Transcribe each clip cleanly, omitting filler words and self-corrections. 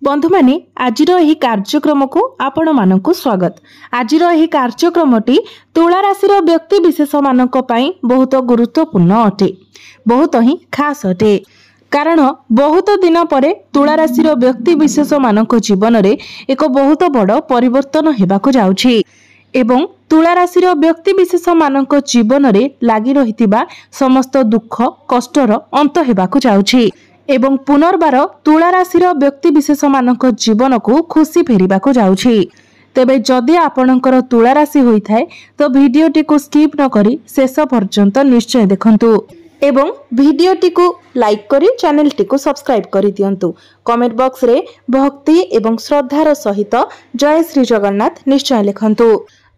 बंधु माने आजिर एही कार्यक्रम को आपण मानकु स्वागत। आजिर एही कार्यक्रमटी तुला राशि व्यक्ति विशेष मानक पई बहुत गुरुत्वपूर्ण अटे, बहुत ही खास अटे। कारण बहुत दिन परे तुला राशि व्यक्ति विशेष मानक जीवन रे एक बहुत बड़ परिवर्तन हेबाकु जाउछि एवं तुला राशि व्यक्ति विशेष मानक जीवन रे लागि रहितिबा समस्त दुख कष्टर अंत हेबाकु जाउछि एवं पुनर्बार तुला राशि व्यक्ति विशेष मानक जीवन को खुशी फेरिबाकु जाउछि। तेबे जदि आपणकर तुला राशि होइथाय तो भिडियोटी को स्किप न करी शेष पर्यंत निश्चय देखंतु एवं भिडियोटी को लाइक करी चैनल टी को सब्सक्राइब करी दियंतु। कमेंट बॉक्स रे भक्ति एवं श्रद्धार सहित जय श्री जगन्नाथ निश्चय लिखंतु।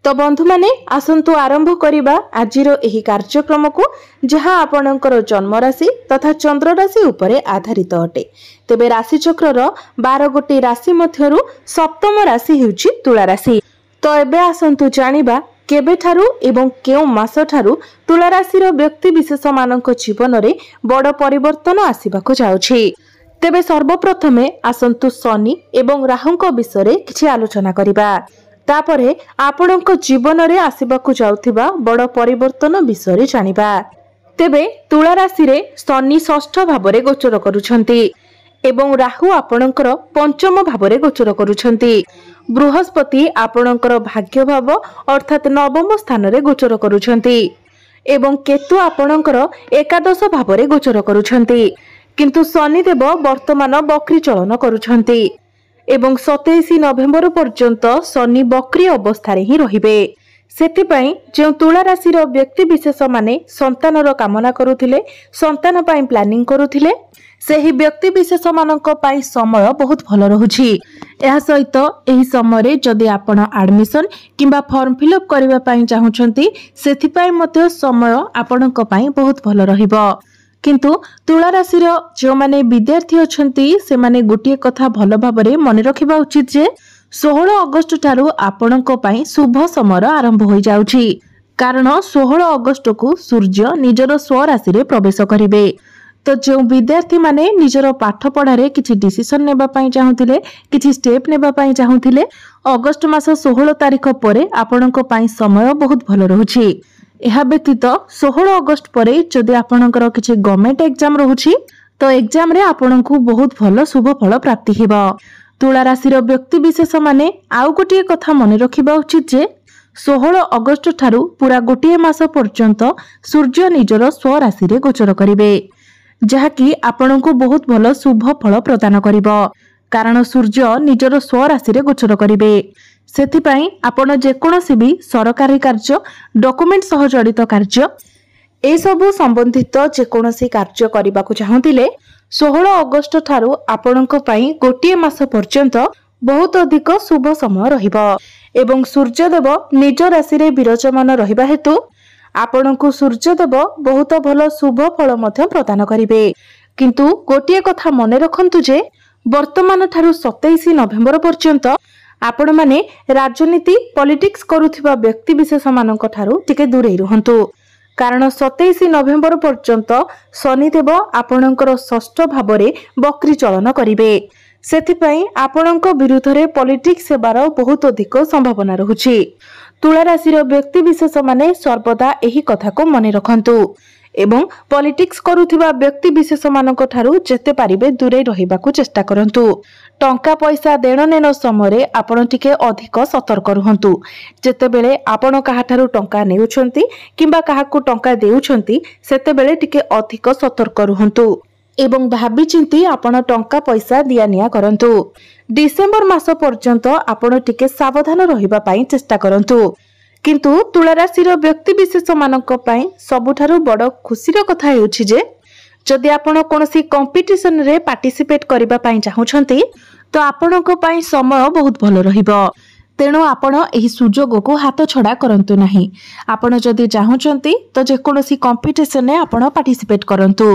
तो बंधु माने आसंतु आरंभ करिबा आजिर एही कार्यक्रम को, जहां आपणकर जन्म राशि तथा चंद्र राशि उपरे आधारित अटे। तेबे राशि चक्रर 12 गोटी राशि मध्यरु सप्तम राशि हेउची तुला राशि। तो एबे आसंतु जानिबा केबे ठारू एवं केउ मास ठारू तुला राशि व्यक्ति विशेष मानक जीवन रे बड़ परिवर्तन आसीबाको जाउछि। तेबे सर्वप्रथमे आसंतु शनि एवं राहुंक विषय रे किछि आलोचना करिबा। तापरे आपणक जीवन रे आसीबाकु जाउथिबा बड़ परिवर्तन विषय रे जानिबा। तेबे तुला राशि रे शनि षष्ठ भाव रे गोचर करूछंती एवं राहु आपणकर पंचम भाव रे गोचर करूछंती। बृहस्पति आपणकर भाग्य भाव अर्थात नवम स्थान रे गोचर करूछंती एवं केतु आपणकर एकादश भाव रे गोचर करूछंती। किंतु शनि देव वर्तमान बक्री चलन करूछंती एवं 27 नवेम्बर पर्यंत शनि बक्री अवस्था रे ही रहिबे। सेथिपाई जो तुला राशि व्यक्ति विशेष माने संतानर कामना करुथिले, संतान पाई प्लानिंग करुथिले, सेही व्यक्ति विशेष मानक पाई समय बहुत भल रहुछि। एहा सहित एही समय रे जदि आपण एडमिशन किंबा फॉर्म फिलअप करिवा पाई चाहुछंती, सेथिपाई मध्ये समय आपणक पाई बहुत भल रहिबो। किंतु तुला राशि जो माने विद्यार्थी अछंती से माने गोटिए कथा भल भाबरे मने रखिबा उचित जे 16 अगस्त ठारू आपणक पाई शुभ समय आरंभ होई जाउछि। कारण 16 अगस्त को सूर्य निजर स्व राशि रे प्रवेश करिवे। तो जो विद्यार्थी माने निजर पाठ पढ़ारे किछि डिसिजन नेबा पाई चाहुथिले, किछि स्टेप नेबा पाई चाहुथिले, अगस्त मास 16 तारिख परे आपणक पाई समय बहुत भल रहुछि। एहा व्यतीत 16 अगस्त परे जदि आपणकर किछि गवर्नमेंट एग्जाम रहुछि तो एग्जाम रे आपणकु बहुत भल शुभ फल प्राप्ति हेबा। तुला राशि व्यक्ति विशेष माने आउ गोटिए कथा मने रखिबा उचित जे 16 अगस्त ठारू पूरा गोटिए मास पर्यंत सूर्य निजर स्व राशि रे गोचर करिवे, जहा कि आपणकु बहुत भल शुभ फल प्रदान करिवो। कारण सूर्य निजर स्व राशि रे गोचर करिवे। सेथिपाई आपण जेकोनोसी भी सरकारी कार्य, डॉक्यूमेंट सह जड़ित कार्य, ए सबु संबंधित जेकोनोसी कार्य करिबाकु चाहुतिले 16 अगस्त ठारू आपणक पाई गोटिए मास पर्यंत बहुत अधिक शुभ समय रहिबो एवं सूर्यदेव निज राशि रे विराजमान रहिबा हेतु आपणकु सूर्यदेव बहुत भल शुभ फल मध्य प्रदान करिवे। किंतु गोटिए कथा मने रखंतु जे वर्तमान ठारू 27 नवेम्बर पर्यंत आपण माने राजनीति पॉलिटिक्स करुथिबा व्यक्ति विशेष मानक ठारू टिके दूरे रुहंतु। कारण 27 नवेम्बर पर्यंत शनिदेव आपणकर षष्ठ भाव रे बक्री चलन करिवे। सेथिपाई आपणक विरुद्ध रे पॉलिटिक्स हेबार बहुत अधिक संभावना रहुछि। तुला राशि व्यक्ति विशेष माने सर्वदा एही कथा को मने रखंतु एवं पॉलिटिक्स करुथिबा व्यक्ति विशेष मानक ठारू जेते पारिबे दूरे रहिबाकु चेष्टा करंतु। टंका पैसा देण नेन समय आपण टिके अधिक सतर्क रुहंतु। जेतेबेले आपण काहाठारू टंका नेउछंती किंबा काहाकू टंका देउछंती सेतेबेले टिके अधिक सतर्क रुहंतु एवं भाबी चिंती आपण टंका पैसा दिया निया करंतु। डिसेंबर मास पर्यंत आपण टिके सावधान रहिबा पाई चेष्टा करंतु। किंतु तुला राशि व्यक्ति विशेष मानक पाई सबुठारू बड़ खुशीर कथा हेउछि जे जदि आपण कोनोसी कंपटीशन रे पार्टिसिपेट करिबा पाई चाहुछंती तो आपणक पाई समय बहुत भल रहिबो। तेणु आपण एही सुजोग को हाथ छड़ा करंतु नाही। आपण जदि चाहुछंती तो जे कोनोसी कंपटीशन रे आपण पार्टिसिपेट करंतु।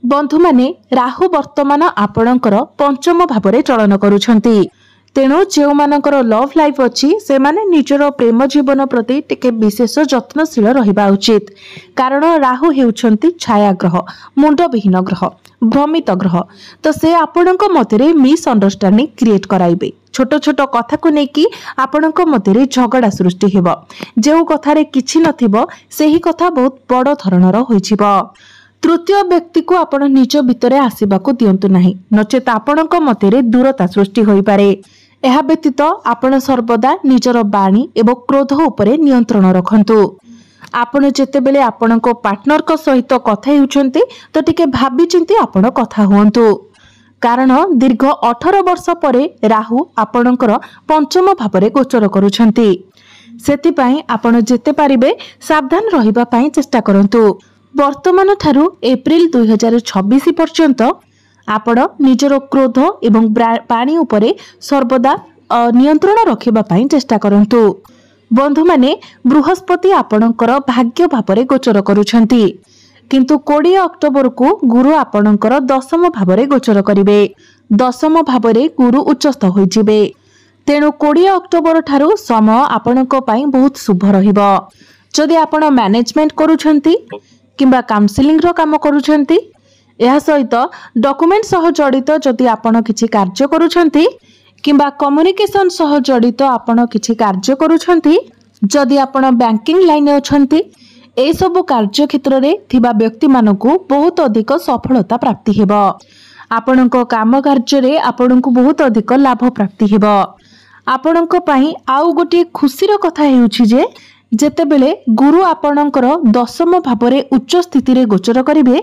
बंधु माने राहु वर्तमान आपणकर पंचम भाव रे चलन करूछंती। तेणु जो मानकर लव लाइफ अच्छी से माने निजर प्रेम जीवन प्रति टिके विशेष जत्नशील रहिबा उचित। कारण राहु हेउछंती छाया ग्रह, मुंड विहीन ग्रह। भ्रमित ग्रह तो से आपणक मध्य मिसअंडरस्टैंडिंग क्रिएट कराइबे। छोट छोट कथा को लेकिन आपणक मध्य झगड़ा सृष्टि हेबो। जो कथारे किछि नथिबो सेही कथा बहुत बड़ धरणर होइछिबो। तृतीय व्यक्ति को आपण निज भितरे आसीबाकू दियंतु नाही, नचेत आपणक मध्य दूरता सृष्टि होई पारे। एहा व्यतीत आपण सर्वदा निजर बाणी एवं क्रोध उपरे नियंत्रण रखंतु। आपण जेतेबेले आपणक पार्टनर को सहित कथा हेउछंती तो टिके भाबी चिंती आपण कथा हुअंतु, कारण दीर्घ 18 वर्ष परे राहु आपणकर पंचम भावरे गोचर करूछंती। सेतिपाई आपण जेते पारिबे सावधान रहिबा पाई चेष्टा करंतु। वर्तमान ठारू एप्रिल 2026 पर्यंत आपण निजर क्रोध एवं पानी उपरे सर्वदा नियंत्रण रखिबा पाई चेष्टा करंतु। बंधु माने बृहस्पति आपणकर भाग्य भावरे गोचर करूछंती, किंतु 20 अक्टोबर को गुरु आपणकर दशम भावरे गोचर करिवे। दशम भावरे गुरु उच्चस्थ होइजिबे। तेणु 20 अक्टोबर ठारू समय आपणक पाई बहुत शुभ रहिबो। जदि आपण मैनेजमेंट करूछंती किंबा काउंसलिंग रो काम करूछंती, एहा सहित डॉक्यूमेंट सह जड़ित जदि आपण किछि कार्य करूछंती किंबा कम्युनिकेशन सह जड़ित आपण किछि कार्य करूछंती, जदि आपण बैंकिंग लाइन अछंती, ए सब कार्य क्षेत्र रे थिबा व्यक्ति मानकू बहुत अधिक सफलता प्राप्ति हेबो। आपणक काम कार्य रे आपणकू बहुत अधिक लाभ प्राप्ति हेबो। आपणक पई आउ गोटे खुशीर कथा हेउछि जे जेतेबेले गुरु आपणकर दशम भावरे उच्च स्थिति रे गोचर करिवे,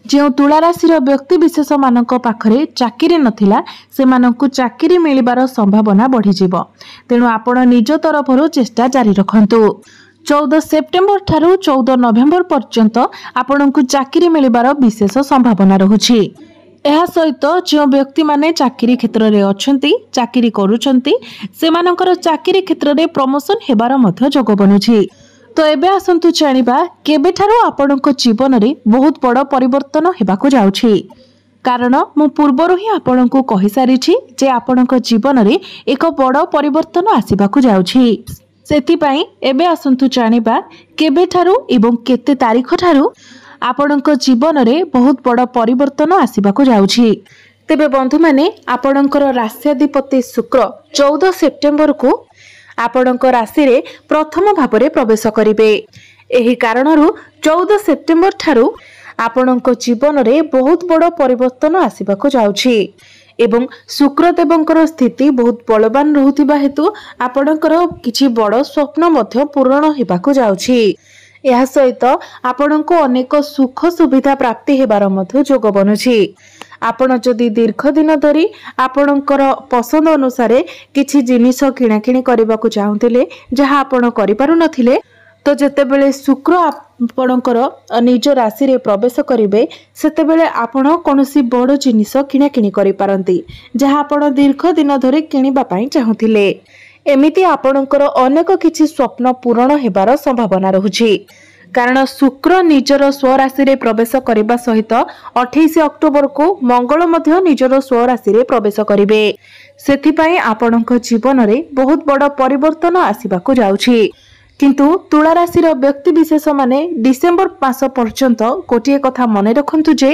जो तुला राशि व्यक्ति विशेष मानक पाखरे चाकरी नथिला से मानकू चाकरी मिलिबार संभावना बढ़ी जिवो। तेणु आपण निज तरफरु चेष्टा जारी रखंतु। 14 सेप्टेम्बर ठारू 14 नवेम्बर पर्यंत आपणकू चाकरी मिलिबार विशेष संभावना रहुछि। एहा सहित जो व्यक्ति माने चाकरी क्षेत्र रे अछंती, चाकरी करूछंती, सेमानकर चाकरी क्षेत्र रे प्रमोशन हेबार मध्य जोग बनुछि। तो एबे आसंतु जानिबा केबे ठारू आपणक जीवन रे बहुत बड़ परिवर्तन हेबाकू जाउछि। कारण मु पूर्वरु ही आपणकू कहि सारिछि जे आपणक जीवन रे एक बड़ परिवर्तन आसीबाकू जाउछि। सेति पई एबे आसंतु जानिबा केबे ठारू एवं केते तारीख ठारू आपणक जीवन रे बहुत बड़ परिवर्तन आसीबाकू जाउछि। तेबे बंधु माने आपणकर राष्ट्राधिपति शुक्र 14 सेप्टेम्बर को आपणक राशि रे प्रथम भावरे प्रवेश करिवे। एही कारणरू 14 सेप्टेम्बर ठारू आपणक जीवन रे बहुत बड़ परिवर्तन आसीबाकू जाउछि एवं शुक्र देवंकर स्थिति बहुत बलवान रहुतिबा हेतु आपणकर किछि बड़ स्वप्न मध्य पूर्ण हेबाकू जाउछि। यह सहित आपणको अनेक सुख सुविधा प्राप्ति हेबार मध्य जोग बनुछि। आपण जदि दीर्घ दिन धरी आपणकर पसंद अनुसार किछि जिनिस किणाकिणी करबाकू चाहुतिले जहा आपण करि पारु नथिले, तो जेतेबेले शुक्र आपणकर निज राशि रे प्रवेश करिवे सेतेबेले आपण कोनोसी बड़ जिनिस किणाकिणी करि पारंती जहा आपण दीर्घ दिन धरी किनिबा पई चाहुतिले। एमिति आपणकर अनेक किछि स्वप्न पूर्ण हेबार संभावना रहुछि। कारण शुक्र निजर स्वराशि रे प्रवेश करबा सहित 28 अक्टोबर को मंगल मध्य निजर स्वराशि रे प्रवेश करिवे। सेथिपाई आपणक जीवन रे बहुत बड़ परिवर्तन आसीबाकू जाउछि। किंतु तुला राशि रो व्यक्ति विशेष माने डिसेंबर मास पर्यंत गोटिए कथा मने रखंतु जे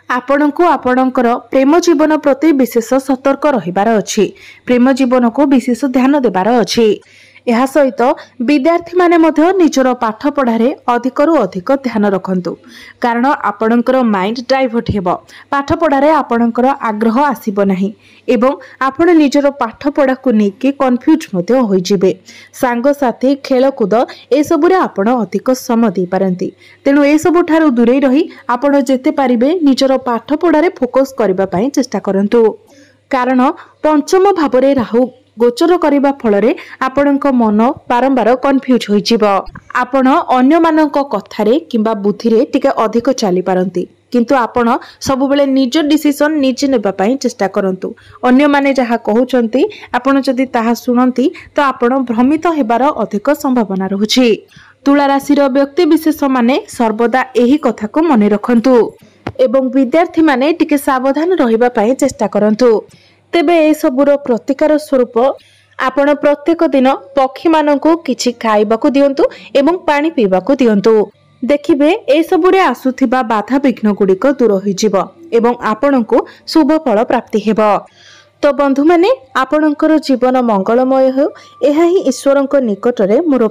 आपणको आपणकर प्रेम जीवन प्रति विशेष सतर्क रहिबार अछि। प्रेम जीवन को विशेष ध्यान देबार अछि। यह सहित विद्यार्थी माने मध्य निजर पाठ पढ़ारे अधिकरु अधिक ध्यान रखंतु, कारण आपणकर माइंड डाइवर्ट हेबो। पाठ पढ़ारे आपणकर आग्रह आसीबो नाही एवं आपण निजर पाठ पढ़ा को नेकी कंफ्यूज मध्य होई जिवे। सांग साथी खेलकूद ए सबु रे आपण अधिक समय दे पारंती। तेनु ए सबु ठारू दूरे रही आपण जेते पारिबे निजर पाठ पढ़ारे फोकस करबा पई चेष्टा करंतु। कारण पंचम भावरे राहु गोचर करबा फलरे आपणक मन बारंबार कंफ्यूज होई जिवो। आपण अन्य मानक कथारे किंबा बुद्धिरे टिके अधिक चली पारंती, किंतु आपण सब बेले निज डिसिजन निजे नेबा पई चेष्टा करंतु। अन्य माने जहा कहउचंती आपण जदि ताहा सुनंती तो आपण भ्रमित हेबार अधिक संभावना रहुछि। तुला राशि रो व्यक्ति विशेष माने सर्वदा एही कथा को मने रखंतु एवं विद्यार्थी माने टिके सावधान रहिबा पई चेष्टा करंतु। तेबे ए सबुर प्रतिकार स्वरूप आपण प्रत्येक दिन पक्षी मानकू किछि खाइबाकू दियंतु एवं पानी पीबाकू दियंतु। देखिबे ए सबुरे आसुथिबा बाधा विघ्न गुड़िक दूर होइजिब एवं आपणको शुभ फल प्राप्ति हेबो। तो बंधु माने आपणकर जीवन मंगलमय हो, एहा ही ईश्वरଙ୍କ निकटरे मोर